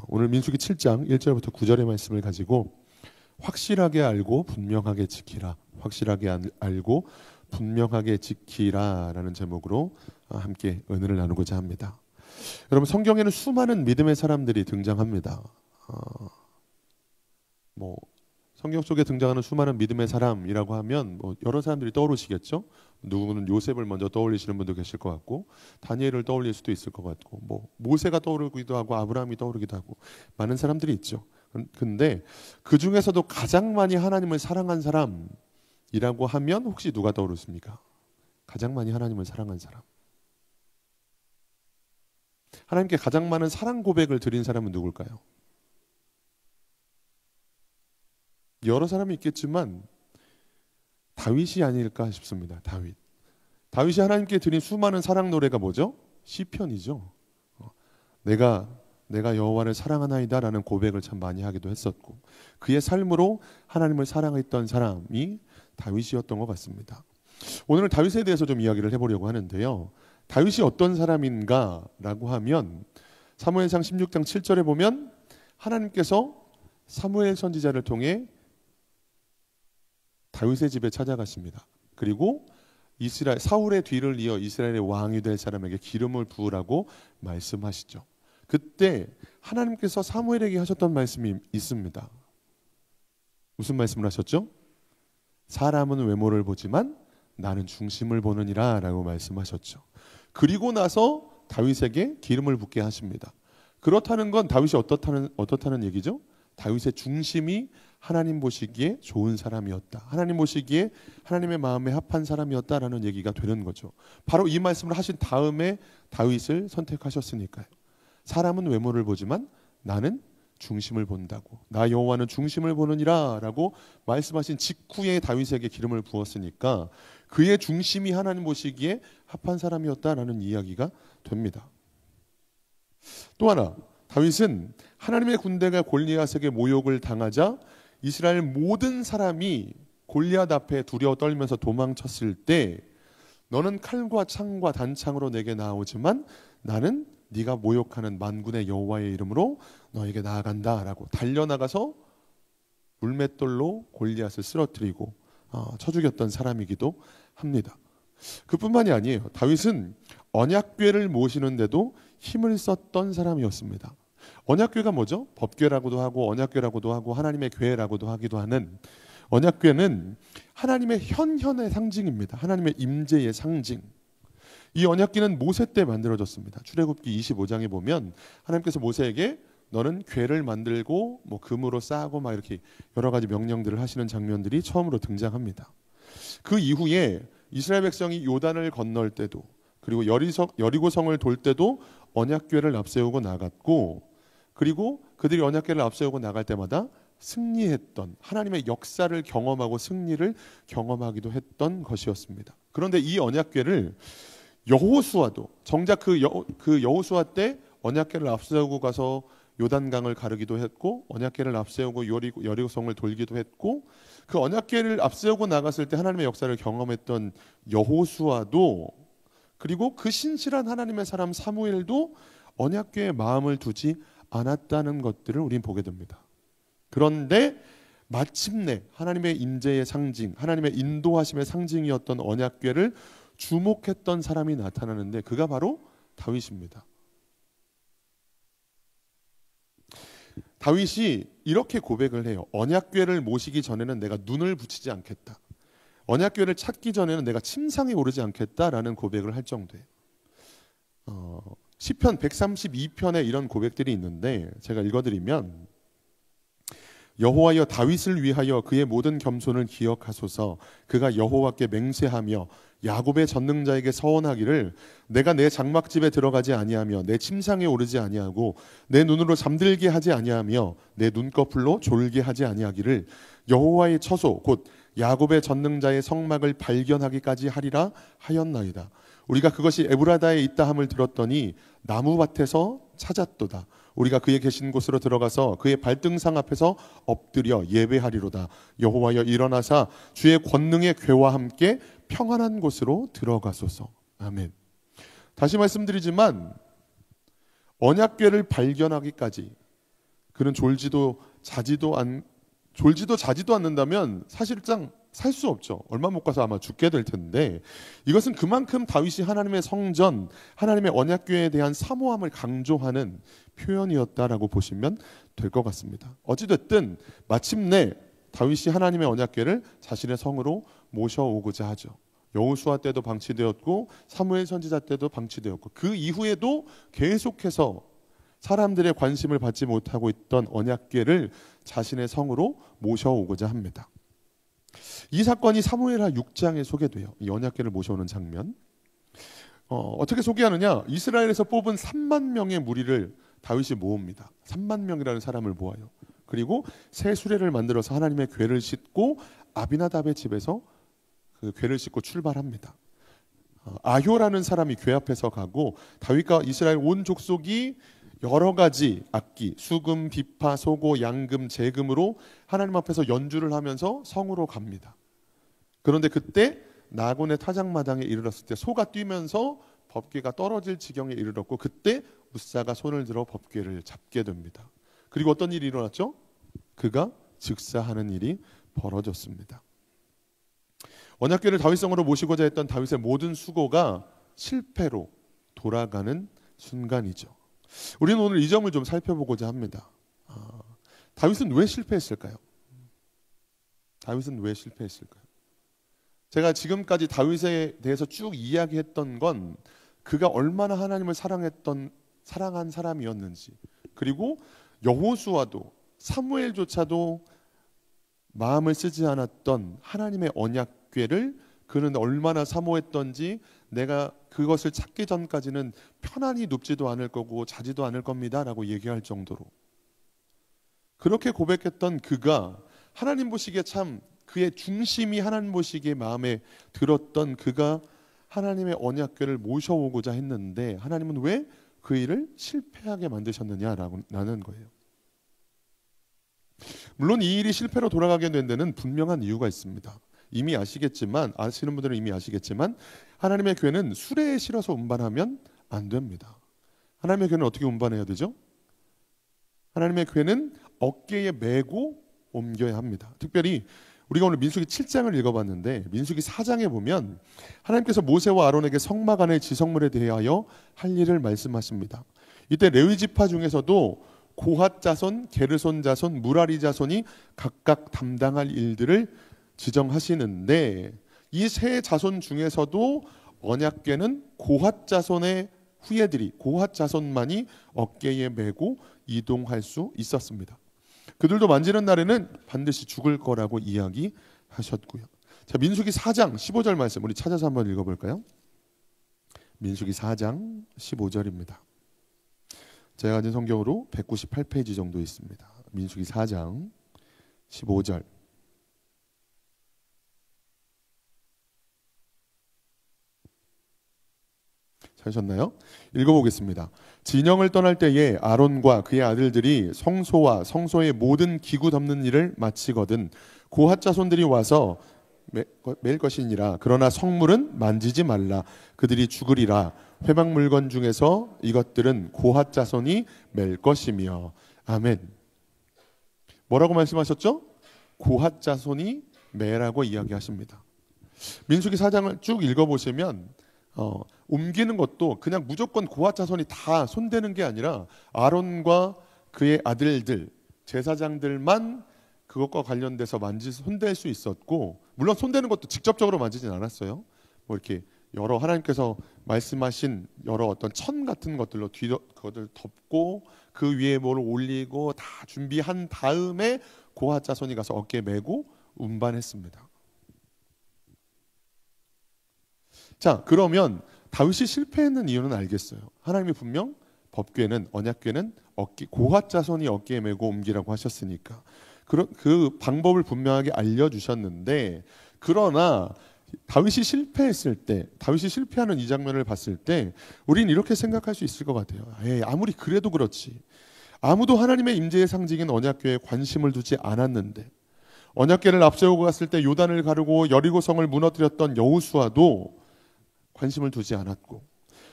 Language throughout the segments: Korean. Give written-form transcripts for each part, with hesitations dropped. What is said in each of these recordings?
오늘 민수기 7장 1절부터 9절의 말씀을 가지고 확실하게 알고 분명하게 지키라, 확실하게 알고 분명하게 지키라 라는 제목으로 함께 은혜를 나누고자 합니다. 여러분, 성경에는 수많은 믿음의 사람들이 등장합니다. 성경 속에 등장하는 수많은 믿음의 사람이라고 하면 여러 사람들이 떠오르시겠죠. 누구는 요셉을 먼저 떠올리시는 분도 계실 것 같고, 다니엘을 떠올릴 수도 있을 것 같고, 모세가 떠오르기도 하고 아브라함이 떠오르기도 하고 많은 사람들이 있죠. 근데 그 중에서도 가장 많이 하나님을 사랑한 사람이라고 하면 혹시 누가 떠오르십니까? 가장 많이 하나님을 사랑한 사람, 하나님께 가장 많은 사랑 고백을 드린 사람은 누굴까요? 여러 사람이 있겠지만 다윗이 아닐까 싶습니다. 다윗이 하나님께 드린 수많은 사랑 노래가 뭐죠? 시편이죠. 내가 여호와를 사랑하나이다 라는 고백을 참 많이 하기도 했었고, 그의 삶으로 하나님을 사랑했던 사람이 다윗이었던 것 같습니다. 오늘 다윗에 대해서 좀 이야기를 해보려고 하는데요. 다윗이 어떤 사람인가 라고 하면 사무엘상 16장 7절에 보면 하나님께서 사무엘 선지자를 통해 다윗의 집에 찾아가십니다. 그리고 사울의 뒤를 이어 이스라엘의 왕이 될 사람에게 기름을 부으라고 말씀하시죠. 그때 하나님께서 사무엘에게 하셨던 말씀이 있습니다. 무슨 말씀을 하셨죠? 사람은 외모를 보지만 나는 중심을 보느니라 라고 말씀하셨죠. 그리고 나서 다윗에게 기름을 붓게 하십니다. 그렇다는 건 다윗이 어떻다는 얘기죠? 다윗의 중심이 하나님 보시기에 좋은 사람이었다, 하나님 보시기에 하나님의 마음에 합한 사람이었다라는 얘기가 되는 거죠. 바로 이 말씀을 하신 다음에 다윗을 선택하셨으니까요. 사람은 외모를 보지만 나는 중심을 본다고, 나 여호와는 중심을 보느니라 라고 말씀하신 직후에 다윗에게 기름을 부었으니까 그의 중심이 하나님 보시기에 합한 사람이었다라는 이야기가 됩니다. 또 하나, 다윗은 하나님의 군대가 골리앗에게 모욕을 당하자 이스라엘 모든 사람이 골리앗 앞에 두려워 떨면서 도망쳤을 때 너는 칼과 창과 단창으로 내게 나오지만 나는 네가 모욕하는 만군의 여호와의 이름으로 너에게 나아간다 라고 달려나가서 물맷돌로 골리앗을 쓰러뜨리고 쳐 죽였던 사람이기도 합니다. 그뿐만이 아니에요. 다윗은 언약궤를 모시는데도 힘을 썼던 사람이었습니다. 언약궤가 뭐죠? 법궤라고도 하고 언약궤라고도 하고 하나님의 궤라고도 하기도 하는, 언약궤는 하나님의 현현의 상징입니다. 하나님의 임재의 상징. 이 언약궤는 모세 때 만들어졌습니다. 출애굽기 25장에 보면 하나님께서 모세에게 너는 궤를 만들고 금으로 싸고 막 이렇게 여러 가지 명령들을 하시는 장면들이 처음으로 등장합니다. 그 이후에 이스라엘 백성이 요단을 건널 때도, 그리고 여리고성을 돌 때도 언약궤를 앞세우고 나갔고, 그리고 그들이 언약궤를 앞세우고 나갈 때마다 승리했던, 하나님의 역사를 경험하고 승리를 경험하기도 했던 것이었습니다. 그런데 이 언약궤를 여호수아도 정작 그 여호수아 때 언약궤를 앞세우고 가서 요단강을 가르기도 했고, 언약궤를 앞세우고 여리고성을 돌기도 했고, 그 언약궤를 앞세우고 나갔을 때 하나님의 역사를 경험했던 여호수아도, 그리고 그 신실한 하나님의 사람 사무엘도 언약궤에 마음을 두지 않았다는 것들을 우린 보게 됩니다. 그런데 마침내 하나님의 임재의 상징, 하나님의 인도하심의 상징이었던 언약궤를 주목했던 사람이 나타나는데 그가 바로 다윗입니다. 다윗이 이렇게 고백을 해요. 언약궤를 모시기 전에는 내가 눈을 붙이지 않겠다, 언약궤를 찾기 전에는 내가 침상에 오르지 않겠다라는 고백을 할 정도예요. 시편 132편에 이런 고백들이 있는데 제가 읽어드리면, 여호와여 다윗을 위하여 그의 모든 겸손을 기억하소서. 그가 여호와께 맹세하며 야곱의 전능자에게 서원하기를 내가 내 장막집에 들어가지 아니하며 내 침상에 오르지 아니하고 내 눈으로 잠들게 하지 아니하며 내 눈꺼풀로 졸게 하지 아니하기를 여호와의 처소 곧 야곱의 전능자의 성막을 발견하기까지 하리라 하였나이다. 우리가 그것이 에브라다에 있다 함을 들었더니 나무밭에서 찾았도다. 우리가 그의 계신 곳으로 들어가서 그의 발등상 앞에서 엎드려 예배하리로다. 여호와여 일어나사 주의 권능의 궤와 함께 평안한 곳으로 들어가소서. 아멘. 다시 말씀드리지만 언약궤를 발견하기까지, 그는 졸지도 자지도 않는다면 사실상 살 수 없죠. 얼마 못 가서 아마 죽게 될 텐데, 이것은 그만큼 다윗이 하나님의 성전, 하나님의 언약궤에 대한 사모함을 강조하는 표현이었다라고 보시면 될 것 같습니다. 어찌됐든 마침내 다윗이 하나님의 언약궤를 자신의 성으로 모셔오고자 하죠. 여호수아 때도 방치되었고 사무엘 선지자 때도 방치되었고 그 이후에도 계속해서 사람들의 관심을 받지 못하고 있던 언약궤를 자신의 성으로 모셔오고자 합니다. 이 사건이 사무엘하 6장에 소개돼요. 이 언약궤를 모셔오는 장면. 어떻게 소개하느냐? 이스라엘에서 뽑은 3만 명의 무리를 다윗이 모읍니다. 3만 명이라는 사람을 모아요. 그리고 새 수레를 만들어서 하나님의 궤를 싣고 아비나답의 집에서 그 궤를 싣고 출발합니다. 아효라는 사람이 궤 앞에서 가고 다윗과 이스라엘 온 족속이 여러 가지 악기, 수금, 비파, 소고, 양금, 재금으로 하나님 앞에서 연주를 하면서 성으로 갑니다. 그런데 그때 나곤의 타작마당에 이르렀을 때 소가 뛰면서 법궤가 떨어질 지경에 이르렀고 그때 웃사가 손을 들어 법궤를 잡게 됩니다. 그리고 어떤 일이 일어났죠? 그가 즉사하는 일이 벌어졌습니다. 언약궤를 다윗성으로 모시고자 했던 다윗의 모든 수고가 실패로 돌아가는 순간이죠. 우리는 오늘 이 점을 좀 살펴보고자 합니다. 다윗은 왜 실패했을까요? 다윗은 왜 실패했을까요? 제가 지금까지 다윗에 대해서 쭉 이야기했던 건 그가 얼마나 하나님을 사랑한 사람이었는지, 그리고 여호수아도 사무엘조차도 마음을 쓰지 않았던 하나님의 언약궤를 그는 얼마나 사모했던지, 내가 그것을 찾기 전까지는 편안히 눕지도 않을 거고 자지도 않을 겁니다 라고 얘기할 정도로 그렇게 고백했던 그가, 하나님 보시기에 참 그의 중심이 하나님 보시기에 마음에 들었던 그가 하나님의 언약궤를 모셔오고자 했는데 하나님은 왜 그 일을 실패하게 만드셨느냐라는 거예요. 물론 이 일이 실패로 돌아가게 된 데는 분명한 이유가 있습니다. 아시는 분들은 이미 아시겠지만 하나님의 궤는 수레에 실어서 운반하면 안 됩니다. 하나님의 궤는 어떻게 운반해야 되죠? 하나님의 궤는 어깨에 메고 옮겨야 합니다. 특별히 우리가 오늘 민수기 7장을 읽어봤는데 민수기 4장에 보면 하나님께서 모세와 아론에게 성막 안의 지성물에 대하여 할 일을 말씀하십니다. 이때 레위 지파 중에서도 고핫 자손, 게르손 자손, 무라리 자손이 각각 담당할 일들을 지정하시는데 이 세 자손 중에서도 언약궤는 고핫 자손의 후예들이, 고핫 자손만이 어깨에 메고 이동할 수 있었습니다. 그들도 만지는 날에는 반드시 죽을 거라고 이야기하셨고요. 자, 민수기 4장 15절 말씀 우리 찾아서 한번 읽어볼까요? 민수기 4장 15절입니다. 제가 가진 성경으로 198페이지 정도 있습니다. 민수기 4장 15절. 찾으셨나요? 읽어보겠습니다. 진영을 떠날 때에 아론과 그의 아들들이 성소와 성소의 모든 기구 덮는 일을 마치거든 고핫 자손들이 와서 맬 것이니라. 그러나 성물은 만지지 말라. 그들이 죽으리라. 회막 물건 중에서 이것들은 고핫 자손이 맬 것이며. 아멘. 뭐라고 말씀하셨죠? 고핫 자손이 매라고 이야기하십니다. 민수기 4장을 쭉 읽어보시면 옮기는 것도 그냥 무조건 고핫 자손이 다 손대는 게 아니라 아론과 그의 아들들, 제사장들만 그것과 관련돼서 손댈 수 있었고, 물론 손대는 것도 직접적으로 만지진 않았어요. 뭐 이렇게 여러 하나님께서 말씀하신 여러 어떤 천 같은 것들로 그것을 덮고 그 위에 뭘 올리고 다 준비한 다음에 고핫 자손이 가서 어깨에 메고 운반했습니다. 자, 그러면 다윗이 실패했는 이유는 알겠어요. 하나님이 분명 법궤는, 언약궤는 고핫 자손이 어깨에 메고 옮기라고 하셨으니까 그 방법을 분명하게 알려주셨는데, 그러나 다윗이 실패했을 때, 다윗이 실패하는 이 장면을 봤을 때 우리는 이렇게 생각할 수 있을 것 같아요. 아무리 그래도 그렇지, 아무도 하나님의 임재의 상징인 언약궤에 관심을 두지 않았는데, 언약궤를 앞세우고 갔을 때 요단을 가르고 여리고성을 무너뜨렸던 여호수아도 관심을 두지 않았고,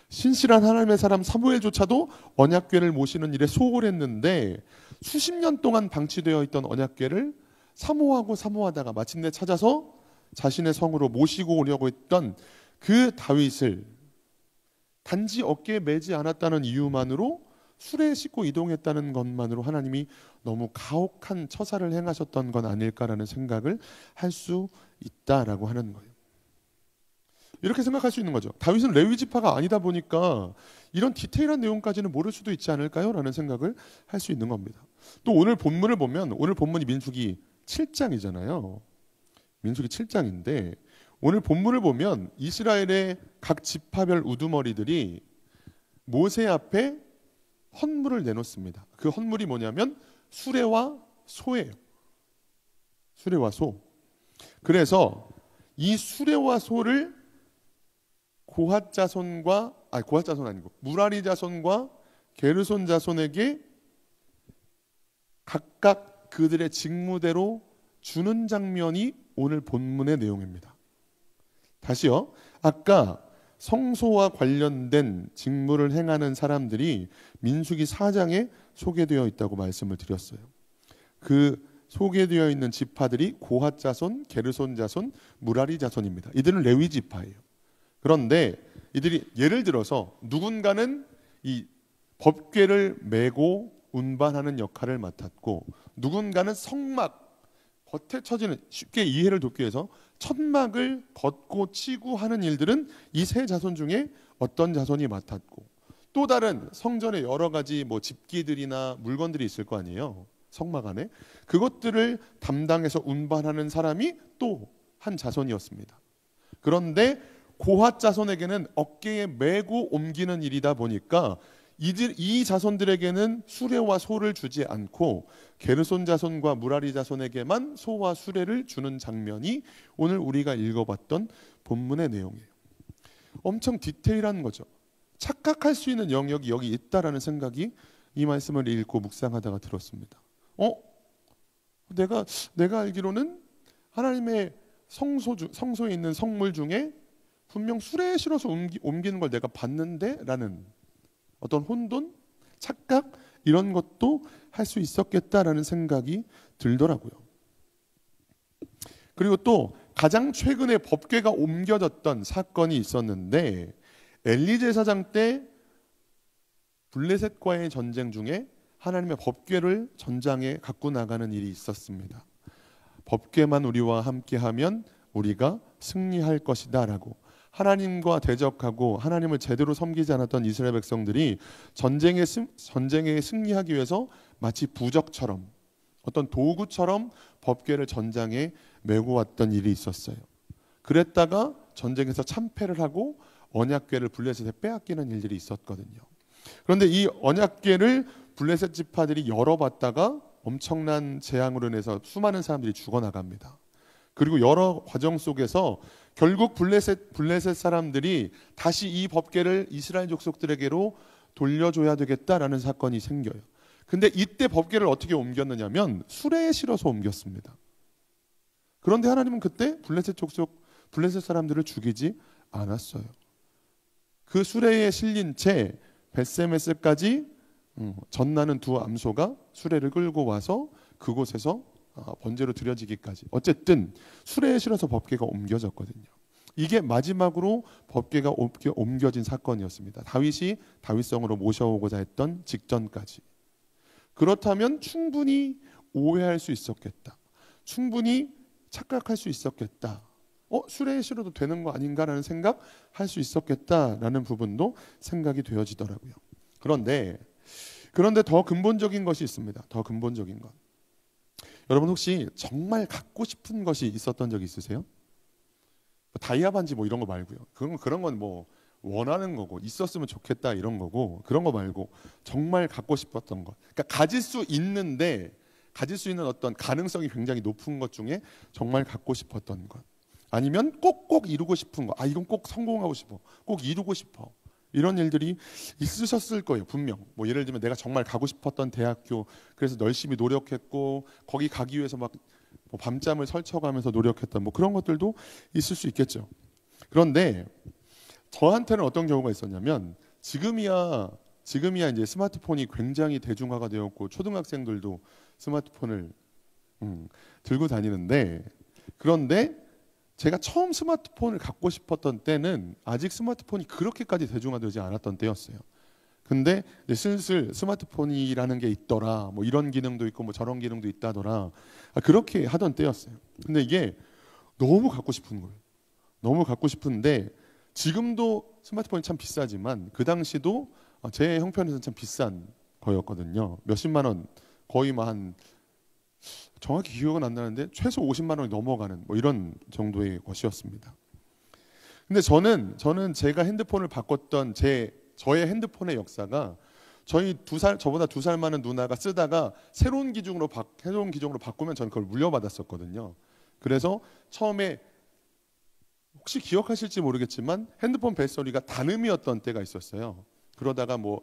신실한 하나님의 사람 사무엘조차도 언약궤를 모시는 일에 소홀했는데 수십 년 동안 방치되어 있던 언약궤를 사모하다가 마침내 찾아서 자신의 성으로 모시고 오려고 했던 그 다윗을 단지 어깨에 매지 않았다는 이유만으로 수레에 싣고 이동했다는 것만으로 하나님이 너무 가혹한 처사를 행하셨던 건 아닐까라는 생각을 할 수 있다라고 하는 거예요. 이렇게 생각할 수 있는 거죠. 다윗은 레위 지파가 아니다 보니까 이런 디테일한 내용까지는 모를 수도 있지 않을까요? 라는 생각을 할 수 있는 겁니다. 또 오늘 본문을 보면, 오늘 본문이 민수기 7장이잖아요. 민수기 7장인데 오늘 본문을 보면 이스라엘의 각 지파별 우두머리들이 모세 앞에 헌물을 내놓습니다. 그 헌물이 뭐냐면 수레와 소예요. 수레와 소. 그래서 이 수레와 소를 고핫 자손과 고핫 자손 아니고 무라리 자손과 게르손 자손에게 각각 그들의 직무대로 주는 장면이 오늘 본문의 내용입니다. 다시요. 아까 성소와 관련된 직무를 행하는 사람들이 민수기 4장에 소개되어 있다고 말씀을 드렸어요. 그 소개되어 있는 지파들이 고핫 자손, 게르손 자손, 무라리 자손입니다. 이들은 레위 지파예요. 그런데 이들이 예를 들어서 누군가는 이 법궤를 메고 운반하는 역할을 맡았고 누군가는 성막, 겉에 처지는, 쉽게 이해를 돕기 위해서 천막을 걷고 치고 하는 일들은 이 세 자손 중에 어떤 자손이 맡았고, 또 다른 성전에 여러 가지 뭐 집기들이나 물건들이 있을 거 아니에요. 성막 안에 그것들을 담당해서 운반하는 사람이 또 한 자손이었습니다. 그런데 고핫 자손에게는 어깨에 메고 옮기는 일이다 보니까 이 자손들에게는 수레와 소를 주지 않고 게르손 자손과 무라리 자손에게만 소와 수레를 주는 장면이 오늘 우리가 읽어봤던 본문의 내용이에요. 엄청 디테일한 거죠. 착각할 수 있는 영역이 여기 있다라는 생각이 이 말씀을 읽고 묵상하다가 들었습니다. 내가 알기로는 하나님의 성소에 있는 성물 중에 분명 수레에 실어서 옮기는 걸 내가 봤는데 라는 어떤 혼돈, 착각 이런 것도 할 수 있었겠다라는 생각이 들더라고요. 그리고 또 가장 최근에 법궤가 옮겨졌던 사건이 있었는데 엘리 제사장 때 블레셋과의 전쟁 중에 하나님의 법궤를 전장에 갖고 나가는 일이 있었습니다. 법궤만 우리와 함께하면 우리가 승리할 것이다 라고 하나님과 대적하고 하나님을 제대로 섬기지 않았던 이스라엘 백성들이 전쟁에 승리하기 위해서 마치 부적처럼 어떤 도구처럼 법궤를 전장에 메고 왔던 일이 있었어요. 그랬다가 전쟁에서 참패를 하고 언약궤를 블레셋에 빼앗기는 일들이 있었거든요. 그런데 이 언약궤를 블레셋 지파들이 열어봤다가 엄청난 재앙으로 인해서 수많은 사람들이 죽어나갑니다. 그리고 여러 과정 속에서 결국 블레셋 사람들이 다시 이 법궤를 이스라엘 족속들에게로 돌려줘야 되겠다라는 사건이 생겨요. 근데 이때 법궤를 어떻게 옮겼느냐면 수레에 실어서 옮겼습니다. 그런데 하나님은 그때 블레셋 사람들을 죽이지 않았어요. 그 수레에 실린 채 벳세메스까지 전나는 두 암소가 수레를 끌고 와서 그곳에서 번제로 드려지기까지 어쨌든 수레에 실어서 법궤가 옮겨졌거든요. 이게 마지막으로 법궤가 옮겨진 사건이었습니다. 다윗이 다윗성으로 모셔오고자 했던 직전까지. 그렇다면 충분히 오해할 수 있었겠다. 충분히 착각할 수 있었겠다. 수레에 실어도 되는 거 아닌가라는 생각할 수 있었겠다라는 부분도 생각이 되어지더라고요. 그런데 더 근본적인 것이 있습니다. 더 근본적인 것. 여러분 혹시 정말 갖고 싶은 것이 있었던 적 있으세요? 다이아 반지 뭐 이런 거 말고요. 그런 건 뭐 원하는 거고 있었으면 좋겠다 이런 거고 그런 거 말고 정말 갖고 싶었던 것. 그러니까 가질 수 있는 어떤 가능성이 굉장히 높은 것 중에 정말 갖고 싶었던 것. 아니면 꼭 이루고 싶은 거. 이건 꼭 성공하고 싶어. 꼭 이루고 싶어. 이런 일들이 있으셨을 거예요. 분명. 뭐 예를 들면 내가 정말 가고 싶었던 대학교, 그래서 열심히 노력했고 거기 가기 위해서 막 뭐 밤잠을 설쳐가면서 노력했던 뭐 그런 것들도 있을 수 있겠죠. 그런데 저한테는 어떤 경우가 있었냐면 지금이야 이제 스마트폰이 굉장히 대중화가 되었고 초등학생들도 스마트폰을 들고 다니는데, 그런데 제가 처음 스마트폰을 갖고 싶었던 때는 아직 스마트폰이 그렇게까지 대중화되지 않았던 때였어요. 근데 이제 슬슬 스마트폰이라는 게 있더라, 뭐 이런 기능도 있고 뭐 저런 기능도 있다더라, 그렇게 하던 때였어요. 근데 이게 너무 갖고 싶은 거예요. 너무 갖고 싶은데 지금도 스마트폰이 참 비싸지만 그 당시도 제 형편에서는 참 비싼 거였거든요. 몇십만 원, 거의 뭐 한, 정확히 기억은 안 나는데 최소 50만 원이 넘어가는 뭐 이런 정도의 것이었습니다. 근데 저는 제가 핸드폰을 바꿨던 저의 핸드폰의 역사가, 저보다 2살 많은 누나가 쓰다가 새로운 기종으로 바꾸면 저는 그걸 물려받았었거든요. 그래서 처음에 혹시 기억하실지 모르겠지만 핸드폰 벨소리가 단음이었던 때가 있었어요. 그러다가 뭐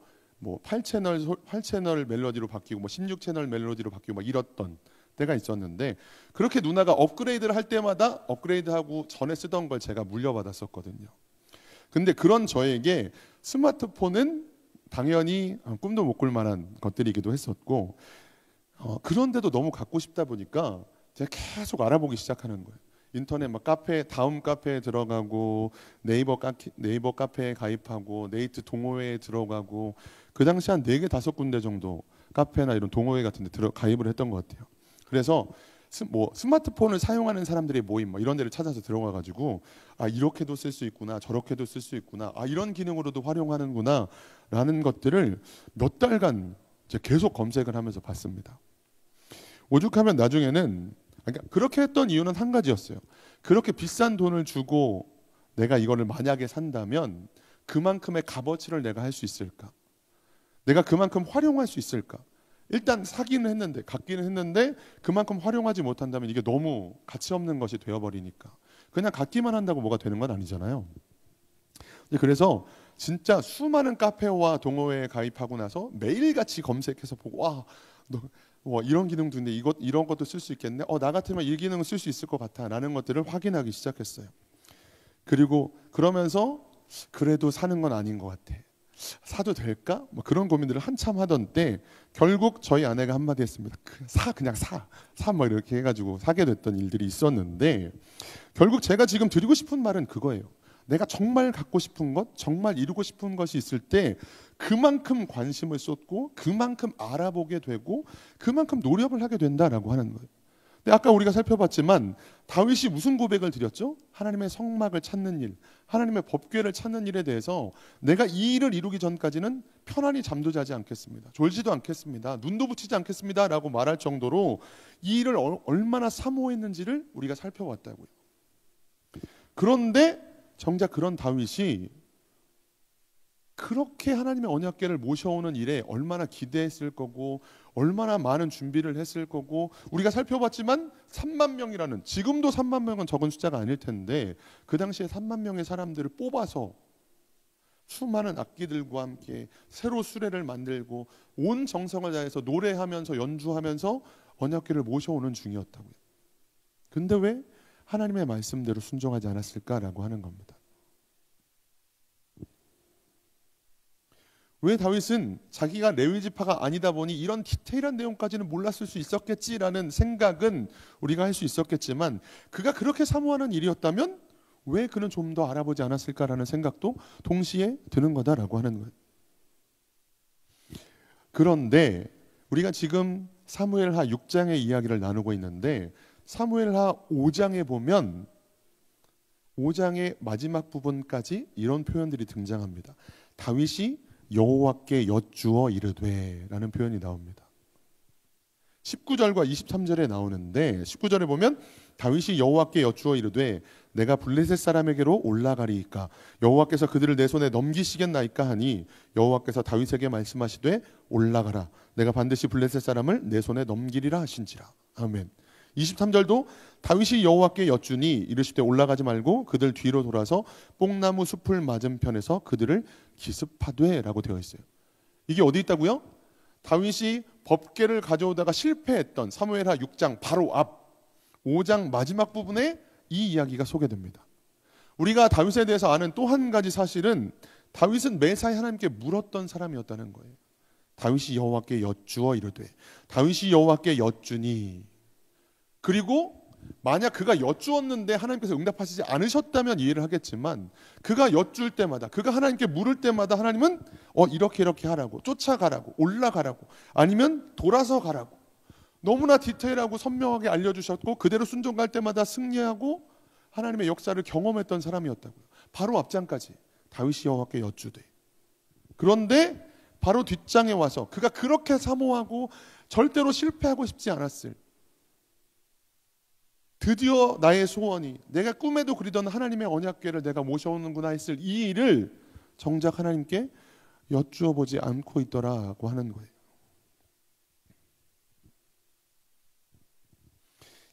8채널 멜로디로 바뀌고 뭐 16채널 멜로디로 바뀌고 막 이랬던 때가 있었는데, 그렇게 누나가 업그레이드를 할 때마다 업그레이드하고 전에 쓰던 걸 제가 물려받았었거든요. 근데 그런 저에게 스마트폰은 당연히 꿈도 못 꿀 만한 것들이기도 했었고, 그런데도 너무 갖고 싶다 보니까 제가 계속 알아보기 시작하는 거예요. 인터넷 막 다음 카페에 들어가고 네이버 카페에 가입하고 네이트 동호회에 들어가고, 그 당시 한 4개 5군데 정도 카페나 이런 동호회 같은 데 가입을 했던 것 같아요. 그래서 스마트폰을 사용하는 사람들의 모임 뭐 이런 데를 찾아서 들어가 가지고, 이렇게도 쓸 수 있구나, 저렇게도 쓸 수 있구나, 이런 기능으로도 활용하는구나 라는 것들을 몇 달간 계속 검색을 하면서 봤습니다. 오죽하면 나중에는, 그러니까 그렇게 했던 이유는 한 가지였어요. 그렇게 비싼 돈을 주고 내가 이거를 만약에 산다면 그만큼의 값어치를 내가 할 수 있을까? 내가 그만큼 활용할 수 있을까? 일단 갖기는 했는데 그만큼 활용하지 못한다면 이게 너무 가치 없는 것이 되어버리니까 그냥 갖기만 한다고 뭐가 되는 건 아니잖아요. 그래서 진짜 수많은 카페와 동호회에 가입하고 나서 매일같이 검색해서 보고, 이런 기능도 있는데 이런 것도 쓸 수 있겠네. 나 같으면 이 기능을 쓸 수 있을 것 같아 라는 것들을 확인하기 시작했어요. 그리고 그러면서 그래도 사는 건 아닌 것 같아, 사도 될까? 뭐 그런 고민들을 한참 하던 때 결국 저희 아내가 한마디 했습니다. 그냥 사 뭐 이렇게 해가지고 사게 됐던 일들이 있었는데, 결국 제가 지금 드리고 싶은 말은 그거예요. 내가 정말 갖고 싶은 것, 정말 이루고 싶은 것이 있을 때 그만큼 관심을 쏟고 그만큼 알아보게 되고 그만큼 노력을 하게 된다라고 하는 거예요. 근데 아까 우리가 살펴봤지만 다윗이 무슨 고백을 드렸죠? 하나님의 성막을 찾는 일, 하나님의 법궤를 찾는 일에 대해서 내가 이 일을 이루기 전까지는 편안히 잠도 자지 않겠습니다, 졸지도 않겠습니다, 눈도 붙이지 않겠습니다 라고 말할 정도로 이 일을 얼마나 사모했는지를 우리가 살펴봤다고요. 그런데 정작 그런 다윗이 그렇게 하나님의 언약궤를 모셔오는 일에 얼마나 기대했을 거고 얼마나 많은 준비를 했을 거고, 우리가 살펴봤지만 3만 명이라는, 지금도 3만 명은 적은 숫자가 아닐 텐데 그 당시에 3만 명의 사람들을 뽑아서 수많은 악기들과 함께 새로 수레를 만들고 온 정성을 다해서 노래하면서 연주하면서 언약궤를 모셔오는 중이었다고요. 근데 왜 하나님의 말씀대로 순종하지 않았을까라고 하는 겁니다. 왜 다윗은 자기가 레위 지파가 아니다 보니 이런 디테일한 내용까지는 몰랐을 수 있었겠지라는 생각은 우리가 할 수 있었겠지만, 그가 그렇게 사모하는 일이었다면 왜 그는 좀 더 알아보지 않았을까라는 생각도 동시에 드는 거다라고 하는 거예요. 그런데 우리가 지금 사무엘하 6장의 이야기를 나누고 있는데, 사무엘하 5장에 보면 5장의 마지막 부분까지 이런 표현들이 등장합니다. 다윗이 여호와께 여쭈어 이르되 라는 표현이 나옵니다. 19절과 23절에 나오는데, 19절에 보면 다윗이 여호와께 여쭈어 이르되 내가 블레셋 사람에게로 올라가리이까 여호와께서 그들을 내 손에 넘기시겠나이까 하니 여호와께서 다윗에게 말씀하시되 올라가라, 내가 반드시 블레셋 사람을 내 손에 넘기리라 하신지라. 아멘. 23절도 다윗이 여호와께 여쭈니 이르시되 올라가지 말고 그들 뒤로 돌아서 뽕나무 숲을 맞은편에서 그들을 기습하되 라고 되어 있어요. 이게 어디 있다고요? 다윗이 법궤를 가져오다가 실패했던 사무엘하 6장 바로 앞 5장 마지막 부분에 이 이야기가 소개됩니다. 우리가 다윗에 대해서 아는 또 한 가지 사실은 다윗은 매사에 하나님께 물었던 사람이었다는 거예요. 다윗이 여호와께 여쭈어 이르되 다윗이 여호와께 여쭈니, 그리고 만약 그가 여쭈었는데 하나님께서 응답하시지 않으셨다면 이해를 하겠지만 그가 여쭐 때마다, 그가 하나님께 물을 때마다 하나님은 이렇게 하라고, 쫓아가라고, 올라가라고, 아니면 돌아서 가라고 너무나 디테일하고 선명하게 알려주셨고, 그대로 순종할 때마다 승리하고 하나님의 역사를 경험했던 사람이었다고요. 바로 앞장까지 다윗이 여호와께 여쭈되. 그런데 바로 뒷장에 와서 그가 그렇게 사모하고 절대로 실패하고 싶지 않았을, 드디어 나의 소원이, 내가 꿈에도 그리던 하나님의 언약궤를 내가 모셔오는구나 했을 이 일을 정작 하나님께 여쭈어 보지 않고 있더라고 하는 거예요.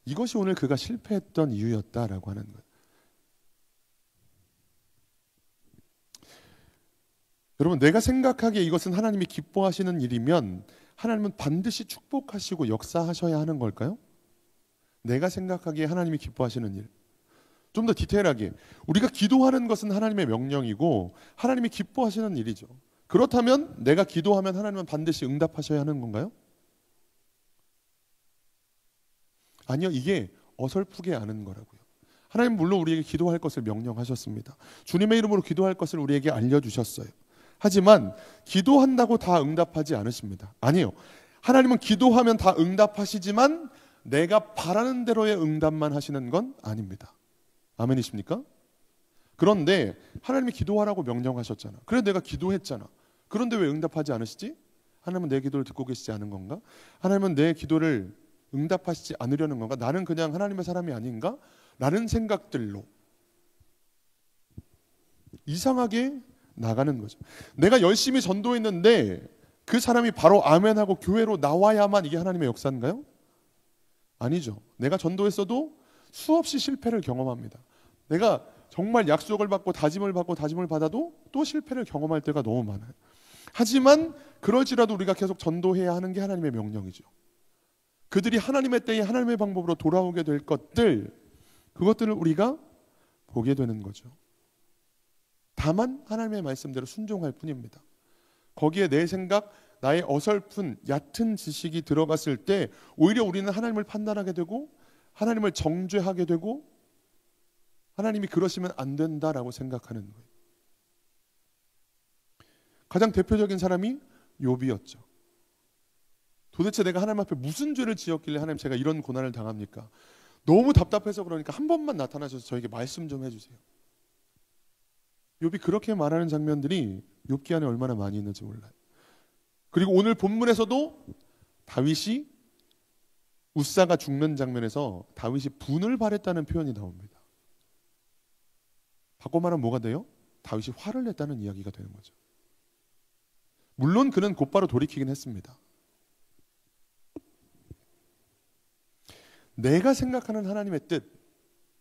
이것이 오늘 그가 실패했던 이유였다라고 하는 거예요. 여러분, 내가 생각하기에 이것은 하나님이 기뻐하시는 일이면 하나님은 반드시 축복하시고 역사하셔야 하는 걸까요? 내가 생각하기에 하나님이 기뻐하시는 일, 좀 더 디테일하게, 우리가 기도하는 것은 하나님의 명령이고 하나님이 기뻐하시는 일이죠. 그렇다면 내가 기도하면 하나님은 반드시 응답하셔야 하는 건가요? 아니요, 이게 어설프게 아는 거라고요. 하나님 물론 우리에게 기도할 것을 명령하셨습니다. 주님의 이름으로 기도할 것을 우리에게 알려주셨어요. 하지만 기도한다고 다 응답하지 않으십니다. 아니요, 하나님은 기도하면 다 응답하시지만 내가 바라는 대로의 응답만 하시는 건 아닙니다. 아멘이십니까? 그런데 하나님이 기도하라고 명령하셨잖아. 그래 내가 기도했잖아. 그런데 왜 응답하지 않으시지? 하나님은 내 기도를 듣고 계시지 않은 건가? 하나님은 내 기도를 응답하시지 않으려는 건가? 나는 그냥 하나님의 사람이 아닌가? 라는 생각들로 이상하게 나가는 거죠. 내가 열심히 전도했는데 그 사람이 바로 아멘하고 교회로 나와야만 이게 하나님의 역사인가요? 아니죠. 내가 전도했어도 수없이 실패를 경험합니다. 내가 정말 약속을 받고 다짐을 받아도 또 실패를 경험할 때가 너무 많아요. 하지만 그럴지라도 우리가 계속 전도해야 하는 게 하나님의 명령이죠. 그들이 하나님의 때에 하나님의 방법으로 돌아오게 될 것들, 그것들을 우리가 보게 되는 거죠. 다만 하나님의 말씀대로 순종할 뿐입니다. 거기에 내 생각, 나의 어설픈 얕은 지식이 들어갔을 때 오히려 우리는 하나님을 판단하게 되고 하나님을 정죄하게 되고 하나님이 그러시면 안 된다라고 생각하는 거예요. 가장 대표적인 사람이 욥이었죠. 도대체 내가 하나님 앞에 무슨 죄를 지었길래 하나님 제가 이런 고난을 당합니까? 너무 답답해서 그러니까 한 번만 나타나셔서 저에게 말씀 좀 해주세요. 욥이 그렇게 말하는 장면들이 욥기 안에 얼마나 많이 있는지 몰라요. 그리고 오늘 본문에서도 다윗이 웃사가 죽는 장면에서 다윗이 분을 발했다는 표현이 나옵니다. 바꿔 말하면 뭐가 돼요? 다윗이 화를 냈다는 이야기가 되는 거죠. 물론 그는 곧바로 돌이키긴 했습니다. 내가 생각하는 하나님의 뜻,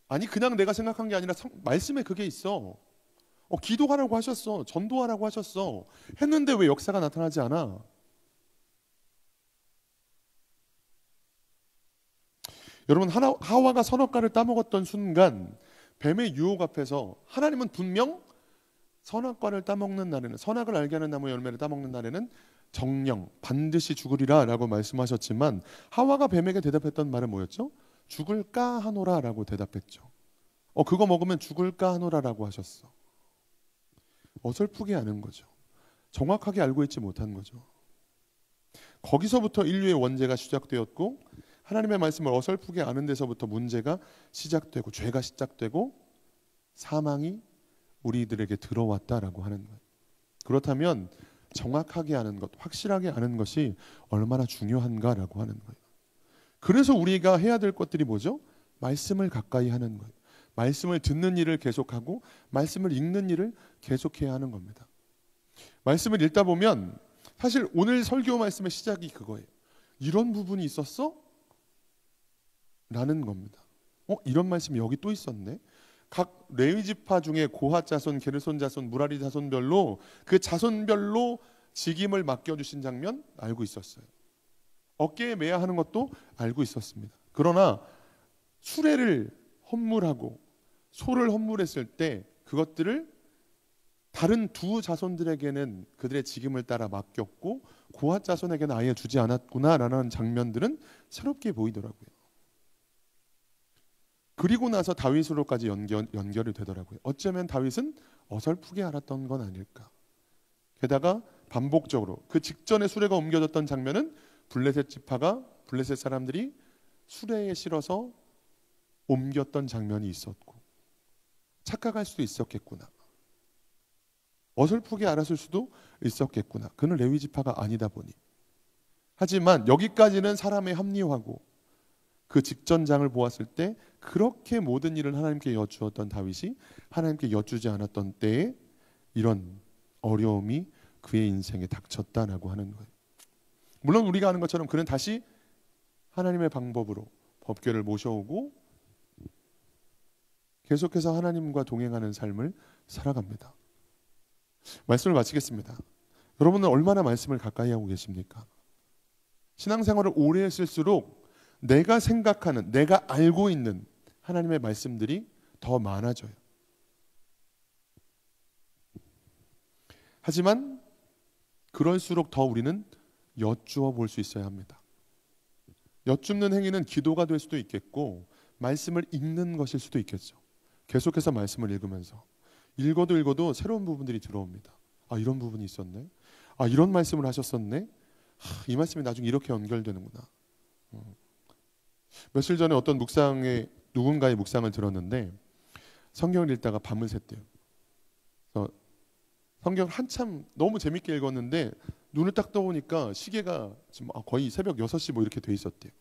아니 그냥 내가 생각한 게 아니라 말씀에 그게 있어. 기도하라고 하셨어. 전도하라고 하셨어. 했는데 왜 역사가 나타나지 않아? 여러분, 하와가 선악과를 따먹었던 순간 뱀의 유혹 앞에서 하나님은 분명 선악과를 따먹는 날에는, 선악을 알게 하는 나무 열매를 따먹는 날에는 정령 반드시 죽으리라 라고 말씀하셨지만 하와가 뱀에게 대답했던 말은 뭐였죠? 죽을까 하노라 라고 대답했죠. 그거 먹으면 죽을까 하노라 라고 하셨어. 어설프게 아는 거죠. 정확하게 알고 있지 못한 거죠. 거기서부터 인류의 원죄가 시작되었고 하나님의 말씀을 어설프게 아는 데서부터 문제가 시작되고 죄가 시작되고 사망이 우리들에게 들어왔다라고 하는 거예요. 그렇다면 정확하게 아는 것, 확실하게 아는 것이 얼마나 중요한가라고 하는 거예요. 그래서 우리가 해야 될 것들이 뭐죠? 말씀을 가까이 하는 거예요. 말씀을 듣는 일을 계속하고 말씀을 읽는 일을 계속해야 하는 겁니다. 말씀을 읽다 보면 사실 오늘 설교 말씀의 시작이 그거예요. 이런 부분이 있었어? 라는 겁니다. 이런 말씀이 여기 또 있었네. 각 레위 지파 중에 고핫 자손, 게르손 자손, 무라리 자손별로 그 자손별로 직임을 맡겨주신 장면 알고 있었어요. 어깨에 매야 하는 것도 알고 있었습니다. 그러나 수레를 헌물하고 소를 헌물했을 때 그것들을 다른 두 자손들에게는 그들의 직임을 따라 맡겼고 고핫 자손에게는 아예 주지 않았구나라는 장면들은 새롭게 보이더라고요. 그리고 나서 다윗으로까지 연결이 되더라고요. 어쩌면 다윗은 어설프게 알았던 건 아닐까. 게다가 반복적으로 그 직전에 수레가 옮겨졌던 장면은 블레셋 지파가 블레셋 사람들이 수레에 실어서 옮겼던 장면이 있었고 착각할 수도 있었겠구나. 어설프게 알았을 수도 있었겠구나. 그는 레위 지파가 아니다 보니. 하지만 여기까지는 사람의 합리화고 그 직전장을 보았을 때 그렇게 모든 일을 하나님께 여쭈었던 다윗이 하나님께 여쭈지 않았던 때에 이런 어려움이 그의 인생에 닥쳤다라고 하는 거예요. 물론 우리가 아는 것처럼 그는 다시 하나님의 방법으로 법궤를 모셔오고 계속해서 하나님과 동행하는 삶을 살아갑니다. 말씀을 마치겠습니다. 여러분은 얼마나 말씀을 가까이 하고 계십니까? 신앙생활을 오래 했을수록 내가 생각하는, 내가 알고 있는 하나님의 말씀들이 더 많아져요. 하지만 그럴수록 더 우리는 여쭈어 볼 수 있어야 합니다. 여쭙는 행위는 기도가 될 수도 있겠고 말씀을 읽는 것일 수도 있겠죠. 계속해서 말씀을 읽으면서 읽어도 새로운 부분들이 들어옵니다. 아, 이런 부분이 있었네. 아, 이런 말씀을 하셨었네. 이 말씀이 나중에 이렇게 연결되는구나. 며칠 전에 어떤 누군가의 묵상을 들었는데 성경을 읽다가 밤을 샜대요. 그래서 성경을 한참 너무 재밌게 읽었는데 눈을 딱 떠보니까 시계가 지금 거의 새벽 6시 뭐 이렇게 돼 있었대요.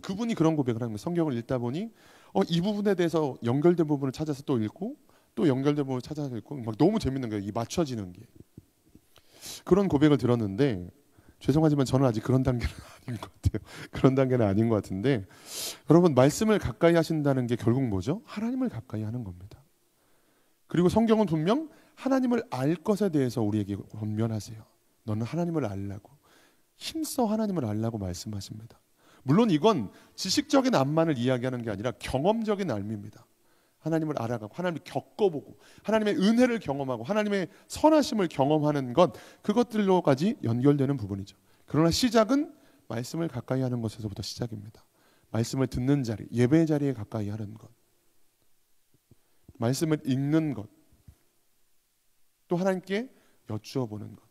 그분이 그런 고백을 하는 거예요. 성경을 읽다 보니 이 부분에 대해서 연결된 부분을 찾아서 또 읽고 또 연결된 부분을 찾아서 읽고 막 너무 재밌는 거예요. 이 맞춰지는 게. 그런 고백을 들었는데 죄송하지만 저는 아직 그런 단계는 아닌 것 같아요. 그런 단계는 아닌 것 같은데 여러분 말씀을 가까이 하신다는 게 결국 뭐죠? 하나님을 가까이 하는 겁니다. 그리고 성경은 분명 하나님을 알 것에 대해서 우리에게 권면하세요. 너는 하나님을 알라고 힘써 하나님을 알라고 말씀하십니다. 물론 이건 지식적인 암만을 이야기하는 게 아니라 경험적인 알미입니다. 하나님을 알아가고 하나님을 겪어보고 하나님의 은혜를 경험하고 하나님의 선하심을 경험하는 것, 그것들로까지 연결되는 부분이죠. 그러나 시작은 말씀을 가까이 하는 것에서부터 시작입니다. 말씀을 듣는 자리, 예배의 자리에 가까이 하는 것, 말씀을 읽는 것, 또 하나님께 여쭈어 보는 것.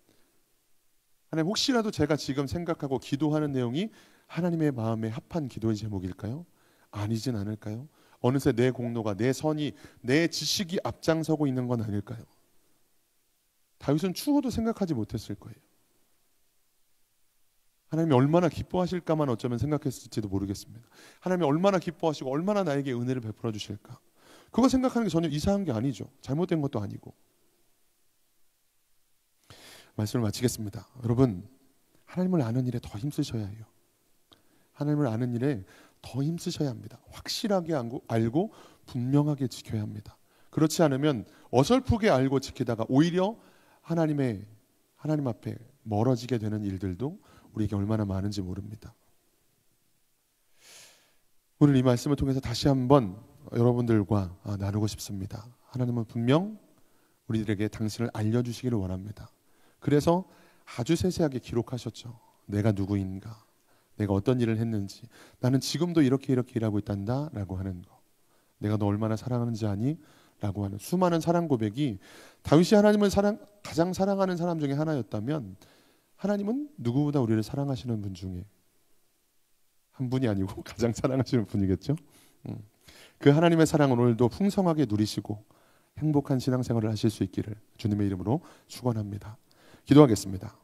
하나님, 혹시라도 제가 지금 생각하고 기도하는 내용이 하나님의 마음에 합한 기도의 제목일까요? 아니진 않을까요? 어느새 내 공로가, 내 선이, 내 지식이 앞장서고 있는 건 아닐까요? 다윗은 추호도 생각하지 못했을 거예요. 하나님이 얼마나 기뻐하실까만 어쩌면 생각했을지도 모르겠습니다. 하나님이 얼마나 기뻐하시고 얼마나 나에게 은혜를 베풀어 주실까. 그거 생각하는 게 전혀 이상한 게 아니죠. 잘못된 것도 아니고. 말씀을 마치겠습니다. 여러분, 하나님을 아는 일에 더 힘쓰셔야 해요. 하나님을 아는 일에 더 힘쓰셔야 합니다. 확실하게 알고 분명하게 지켜야 합니다. 그렇지 않으면 어설프게 알고 지키다가 오히려 하나님 앞에 멀어지게 되는 일들도 우리에게 얼마나 많은지 모릅니다. 오늘 이 말씀을 통해서 다시 한번 여러분들과 나누고 싶습니다. 하나님은 분명 우리들에게 당신을 알려주시기를 원합니다. 그래서 아주 세세하게 기록하셨죠. 내가 누구인가, 내가 어떤 일을 했는지, 나는 지금도 이렇게 일하고 있단다 라고 하는 거, 내가 너 얼마나 사랑하는지 아니? 라고 하는 수많은 사랑 고백이, 다윗이 하나님을 가장 사랑하는 사람 중에 하나였다면 하나님은 누구보다 우리를 사랑하시는 분 중에 한 분이 아니고 가장 사랑하시는 분이겠죠. 그 하나님의 사랑을 오늘도 풍성하게 누리시고 행복한 신앙생활을 하실 수 있기를 주님의 이름으로 축원합니다. 기도하겠습니다.